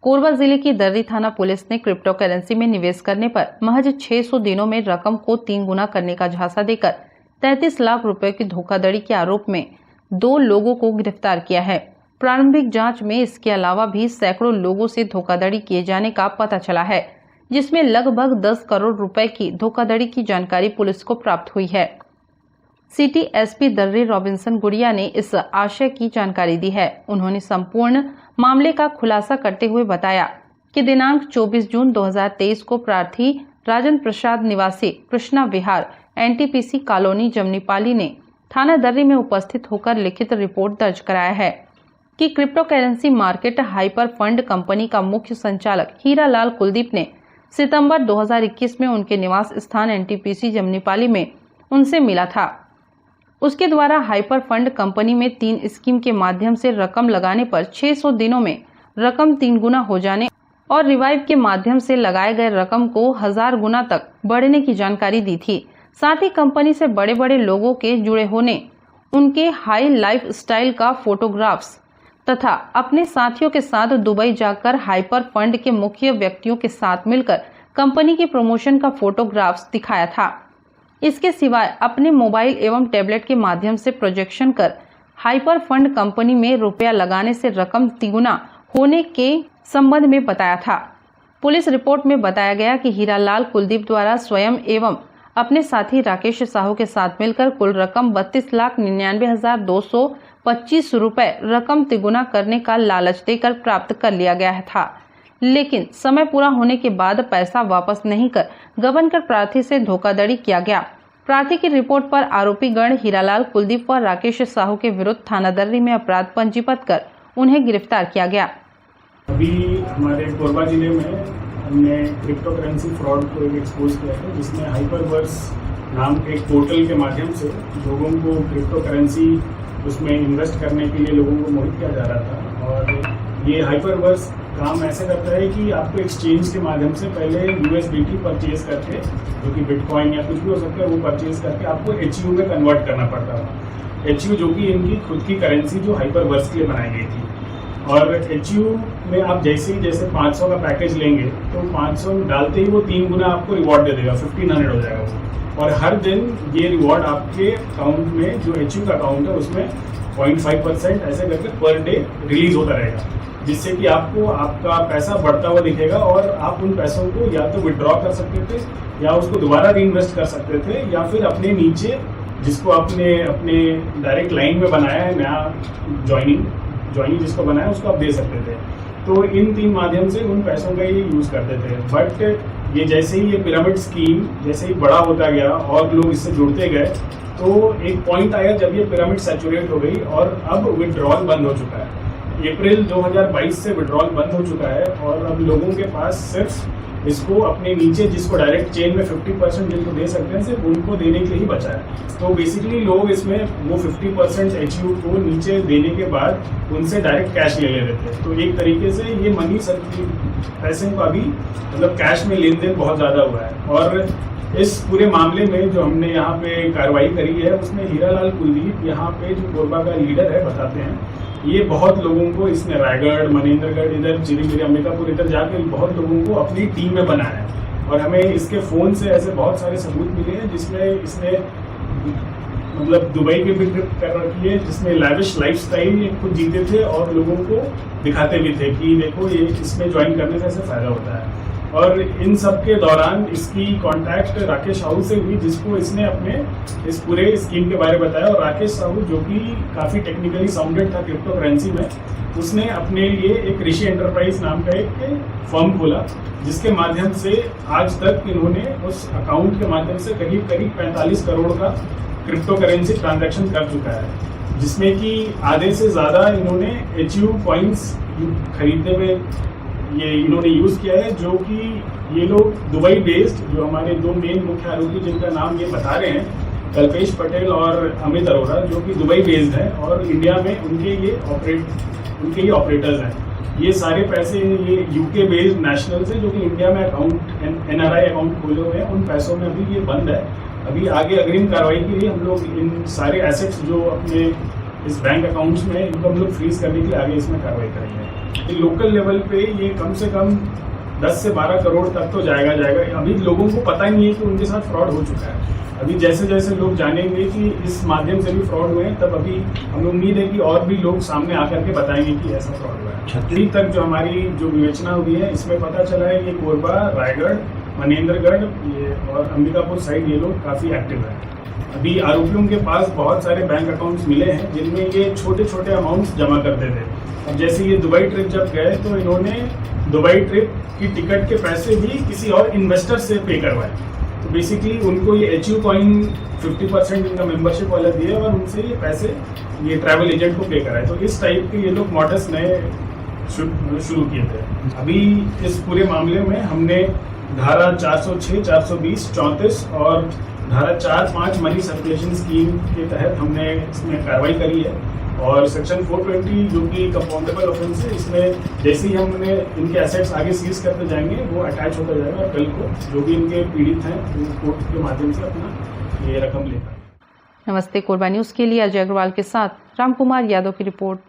कोरबा जिले की दर्री थाना पुलिस ने क्रिप्टो करेंसी में निवेश करने पर महज 600 दिनों में रकम को 3 गुना करने का झांसा देकर 33 लाख रुपए की धोखाधड़ी के आरोप में 2 लोगों को गिरफ्तार किया है। प्रारंभिक जांच में इसके अलावा भी सैकड़ों लोगों से धोखाधड़ी किए जाने का पता चला है, जिसमें लगभग 10 करोड़ रुपए की धोखाधड़ी की जानकारी पुलिस को प्राप्त हुई है। सिटी एसपी दर्री रॉबिन्सन गुड़िया ने इस आशय की जानकारी दी है। उन्होंने संपूर्ण मामले का खुलासा करते हुए बताया कि दिनांक 24 जून 2023 को प्रार्थी राजन प्रसाद निवासी कृष्णा विहार एनटीपीसी कॉलोनी जमनीपाली ने थाना दर्री में उपस्थित होकर लिखित रिपोर्ट दर्ज कराया है कि crypto currency market hyper fund company का मुख्य संचालक हीरालाल कुलदीप ने सितंबर 2021 में उनके निवास स्थान एनटीपीसी जमनीपाली में उनसे मिला था। उसके द्वारा हाइपर फंड कंपनी में 3 स्कीम के माध्यम से रकम लगाने पर 600 दिनों में रकम 3 गुना हो जाने और रिवाइव के माध्यम से लगाए गए रकम को 1000 गुना तक बढ़ने की जानकारी दी थी। साथ ही कंपनी से बड़े बड़े लोगों के जुड़े होने, उनके हाई लाइफ स्टाइल का फोटोग्राफ्स तथा अपने साथियों के साथ दुबई जाकर हाइपर फंड के मुख्य व्यक्तियों के साथ मिलकर कंपनी के प्रमोशन का फोटोग्राफ्स दिखाया था। इसके सिवाय अपने मोबाइल एवं टैबलेट के माध्यम से प्रोजेक्शन कर हाइपर फंड कंपनी में रुपया लगाने से रकम तिगुना होने के संबंध में बताया था। पुलिस रिपोर्ट में बताया गया कि हीरालाल कुलदीप द्वारा स्वयं एवं अपने साथी राकेश साहू के साथ मिलकर कुल रकम 32,99,225 रुपए रकम तिगुना करने का लालच देकर प्राप्त कर लिया गया था, लेकिन समय पूरा होने के बाद पैसा वापस नहीं कर गबन कर प्रार्थी से धोखाधड़ी किया गया। प्रार्थी की रिपोर्ट पर आरोपी गण हीरालाल कुलदीप व राकेश साहू के विरुद्ध थाना दर्री में अपराध पंजीबद्ध कर उन्हें गिरफ्तार किया गया। अभी हमारे कोरबा जिले में हमने क्रिप्टो करेंसी फ्रॉड को एक्सपोज किया है, जिसमें हाइपरवर्स नाम के एक पोर्टल के माध्यम से लोगों को क्रिप्टो करेंसी उसमें इन्वेस्ट करने के लिए लोगों को मोहित किया जा रहा था। और ये हाइपरवर्स काम ऐसे करता है कि आपको एक्सचेंज के माध्यम से पहले USDT परचेज करके, जो कि बिटकॉइन या कुछ भी हो सकता है, वो परचेज करके आपको HU में कन्वर्ट करना पड़ता था। HU जो कि इनकी खुद की करेंसी जो हाइपरवर्स के लिए बनाई गई थी। और HU में आप जैसे 500 का पैकेज लेंगे तो 500 डालते ही वो 3 गुना आपको रिवॉर्ड दे देगा, 1500 हो जाएगा वो। और हर दिन ये रिवॉर्ड आपके अकाउंट में, जो HU का अकाउंट है उसमें 0.5% ऐसे करके पर डे रिलीज होता रहेगा, जिससे कि आपको आपका पैसा बढ़ता हुआ दिखेगा और आप उन पैसों को या तो विड्रॉ कर सकते थे या उसको दोबारा रीइन्वेस्ट कर सकते थे, या फिर अपने नीचे जिसको आपने अपने डायरेक्ट लाइन में बनाया है, नया ज्वाइनिंग जिसको बनाया उसको आप दे सकते थे। तो इन 3 माध्यम से उन पैसों का ये यूज करते थे। बट ये जैसे ही ये पिरामिड स्कीम जैसे ही बड़ा होता गया और लोग इससे जुड़ते गए, तो एक पॉइंट आया जब ये पिरामिड सैचुरेट हो गई और अब विड्रॉल बंद हो चुका है। अप्रैल 2022 से विड्रॉल बंद हो चुका है और अब लोगों के पास सिर्फ इसको अपने नीचे, जिसको डायरेक्ट चेन में 50% जिनको दे सकते हैं, सिर्फ उनको देने के लिए ही बचा है। तो बेसिकली लोग इसमें वो 50% HU को नीचे देने के बाद उनसे डायरेक्ट कैश ले लेते थे। तो एक तरीके से ये मनी पैसे का भी मतलब कैश में लेन देन बहुत ज़्यादा हुआ है। और इस पूरे मामले में जो हमने यहाँ पे कार्रवाई करी है, उसमें हीरालाल कुलदीप यहाँ पे जो कोरबा का लीडर है, बताते हैं ये बहुत लोगों को, इसने रायगढ़, मनेंद्रगढ़, इधर चिरीमिरी, अंबिकापुर, इधर जाकर बहुत लोगों को अपनी टीम में बनाया है। और हमें इसके फ़ोन से ऐसे बहुत सारे सबूत मिले हैं जिसमें इसने मतलब दुबई की भी ट्रिप कर रखी है, जिसमें लैविश लाइफस्टाइल ये खुद जीते थे और लोगों को दिखाते भी थे कि देखो ये इसमें ज्वाइन करने से ऐसे फ़ायदा होता है। और इन सब के दौरान इसकी कांटेक्ट राकेश साहू से हुई, जिसको इसने अपने इस पूरे स्कीम के बारे में बताया। और राकेश साहू जो कि काफ़ी टेक्निकली साउंडेड था क्रिप्टो करेंसी में, उसने अपने लिए एक ऋषि एंटरप्राइज नाम का एक फर्म खोला, जिसके माध्यम से आज तक इन्होंने उस अकाउंट के माध्यम से करीब 45 करोड़ का क्रिप्टो करेंसी ट्रांजैक्शन कर चुका है, जिसमें कि आधे से ज़्यादा इन्होंने HU कॉइन्स खरीदने में ये इन्होंने यूज़ किया है। जो कि ये लोग दुबई बेस्ड, जो हमारे 2 मेन मुख्य आरोपी जिनका नाम ये बता रहे हैं, कल्पेश पटेल और अमित अरोड़ा, जो कि दुबई बेस्ड हैं और इंडिया में उनके ये ऑपरेटर्स हैं। ये सारे पैसे ये UK बेस्ड नेशनल से, जो कि इंडिया में अकाउंट NRI अकाउंट खोले हुए हैं, उन पैसों में अभी ये बंद है। अभी आगे अग्रिम कार्रवाई के लिए हम लोग इन सारे एसेट्स जो अपने इस बैंक अकाउंट्स में इनको हम लोग फ्रीज करने के लिए आगे इसमें कार्रवाई करेंगे। लोकल लेवल पे ये कम से कम 10 से 12 करोड़ तक तो जाएगा। अभी लोगों को पता ही नहीं है कि उनके साथ फ्रॉड हो चुका है। अभी जैसे जैसे लोग जानेंगे कि इस माध्यम से भी फ्रॉड हुए हैं, तब अभी हमें उम्मीद है कि और भी लोग सामने आकर के बताएंगे कि ऐसा फ्रॉड हुआ है। अभी तक जो हमारी विवेचना हुई है, इसमें पता चला है ये कोरबा, रायगढ़, मनेंद्रगढ़ ये और अंबिकापुर साइड ये लोग काफ़ी एक्टिव है। अभी आरोपियों के पास बहुत सारे बैंक अकाउंट्स मिले हैं जिनमें ये छोटे छोटे अमाउंट्स जमा करते थे। अब जैसे ये दुबई ट्रिप जब गए तो इन्होंने दुबई ट्रिप की टिकट के पैसे भी किसी और इन्वेस्टर से पे करवाए। तो बेसिकली उनको ये HU कॉइन 50% इनका मेंबरशिप वाला दिया और उनसे ये पैसे ये ट्रैवल एजेंट को पे कराए। तो इस टाइप के ये लोग मॉडल्स नए शुरू किए थे। अभी इस पूरे मामले में हमने धारा 406, 420, 34 और धारा 4-5 मनी सर्कुलेशन स्कीम के तहत हमने इसमें कार्रवाई करी है। और सेक्शन 420 जो कि कंपाउंडेबल ऑफेंस है, इसमें जैसे ही हमने इनके एसेट्स आगे सीज करते जाएंगे वो अटैच होता जाएगा और कल को जो भी इनके पीड़ित हैं वो कोर्ट के माध्यम से अपना ये रकम ले पाएंगे। नमस्ते कोरबा न्यूज के लिए अजय अग्रवाल के साथ रामकुमार यादव की रिपोर्ट।